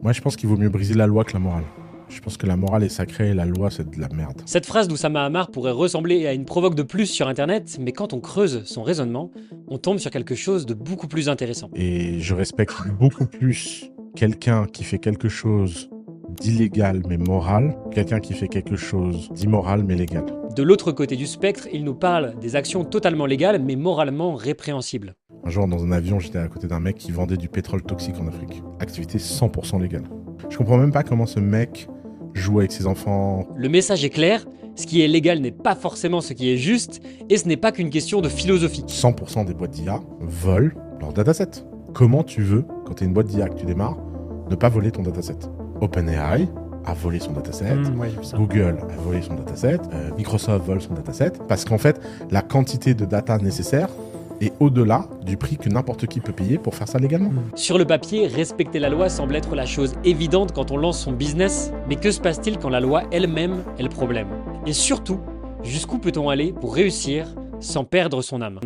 Moi, je pense qu'il vaut mieux briser la loi que la morale. Je pense que la morale est sacrée et la loi, c'est de la merde. Cette phrase d'Oussama Ammar pourrait ressembler à une provoque de plus sur internet, mais quand on creuse son raisonnement, on tombe sur quelque chose de beaucoup plus intéressant. Et je respecte beaucoup plus quelqu'un qui fait quelque chose d'illégal mais moral, quelqu'un qui fait quelque chose d'immoral mais légal. De l'autre côté du spectre, il nous parle des actions totalement légales mais moralement répréhensibles. Un jour, dans un avion, j'étais à côté d'un mec qui vendait du pétrole toxique en Afrique. Activité 100% légale. Je comprends même pas comment ce mec joue avec ses enfants. Le message est clair, ce qui est légal n'est pas forcément ce qui est juste, et ce n'est pas qu'une question de philosophie. 100% des boîtes d'IA volent leur dataset. Comment tu veux, quand tu es une boîte d'IA que tu démarres, ne pas voler ton dataset? OpenAI a volé son dataset, Ouais, j'ai vu ça. Google a volé son dataset, Microsoft vole son dataset, parce qu'en fait, la quantité de data nécessaire est au-delà du prix que n'importe qui peut payer pour faire ça légalement. Sur le papier, respecter la loi semble être la chose évidente quand on lance son business, mais que se passe-t-il quand la loi elle-même est le problème? Et surtout, jusqu'où peut-on aller pour réussir sans perdre son âme?